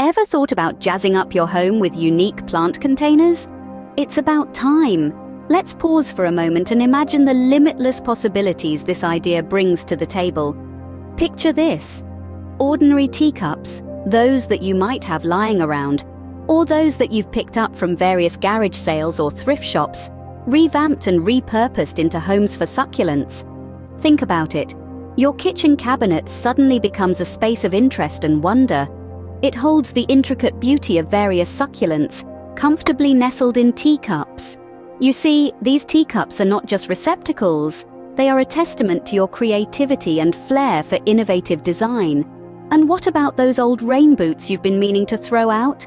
Ever thought about jazzing up your home with unique plant containers? It's about time. Let's pause for a moment and imagine the limitless possibilities this idea brings to the table. Picture this: ordinary teacups, those that you might have lying around, or those that you've picked up from various garage sales or thrift shops, revamped and repurposed into homes for succulents. Think about it. Your kitchen cabinet suddenly becomes a space of interest and wonder. It holds the intricate beauty of various succulents, comfortably nestled in teacups. You see, these teacups are not just receptacles, they are a testament to your creativity and flair for innovative design. And what about those old rain boots you've been meaning to throw out?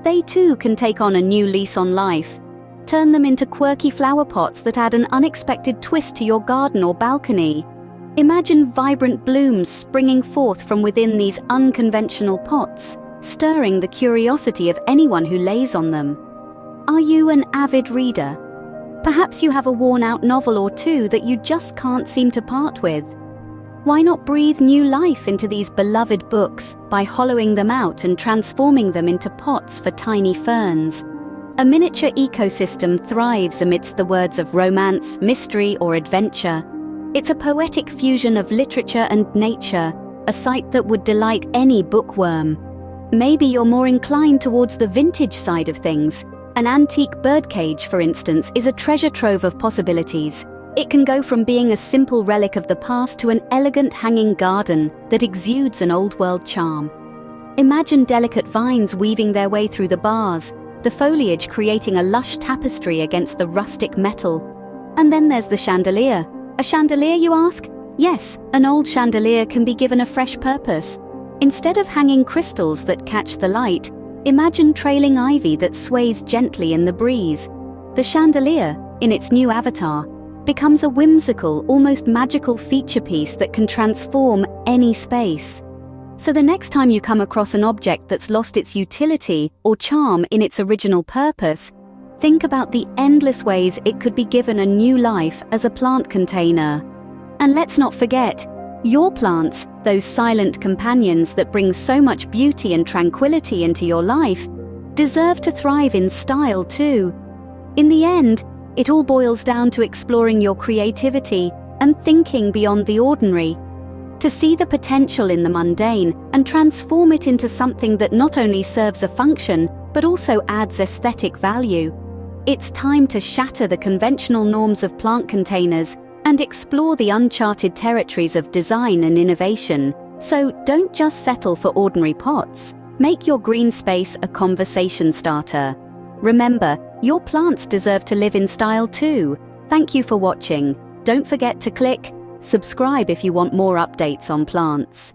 They too can take on a new lease on life. Turn them into quirky flower pots that add an unexpected twist to your garden or balcony. Imagine vibrant blooms springing forth from within these unconventional pots, stirring the curiosity of anyone who lays on them. Are you an avid reader? Perhaps you have a worn-out novel or two that you just can't seem to part with. Why not breathe new life into these beloved books by hollowing them out and transforming them into pots for tiny ferns? A miniature ecosystem thrives amidst the words of romance, mystery, or adventure. It's a poetic fusion of literature and nature, a sight that would delight any bookworm. Maybe you're more inclined towards the vintage side of things. An antique birdcage, for instance, is a treasure trove of possibilities. It can go from being a simple relic of the past to an elegant hanging garden that exudes an old-world charm. Imagine delicate vines weaving their way through the bars, the foliage creating a lush tapestry against the rustic metal. And then there's the chandelier. A chandelier, you ask? Yes, an old chandelier can be given a fresh purpose. Instead of hanging crystals that catch the light, imagine trailing ivy that sways gently in the breeze. The chandelier, in its new avatar, becomes a whimsical, almost magical feature piece that can transform any space. So the next time you come across an object that's lost its utility or charm in its original purpose, think about the endless ways it could be given a new life as a plant container. And let's not forget, your plants, those silent companions that bring so much beauty and tranquility into your life, deserve to thrive in style too. In the end, it all boils down to exploring your creativity and thinking beyond the ordinary. To see the potential in the mundane and transform it into something that not only serves a function, but also adds aesthetic value. It's time to shatter the conventional norms of plant containers and explore the uncharted territories of design and innovation. So don't just settle for ordinary pots. Make your green space a conversation starter. Remember, your plants deserve to live in style too. Thank you for watching. Don't forget to click subscribe if you want more updates on plants.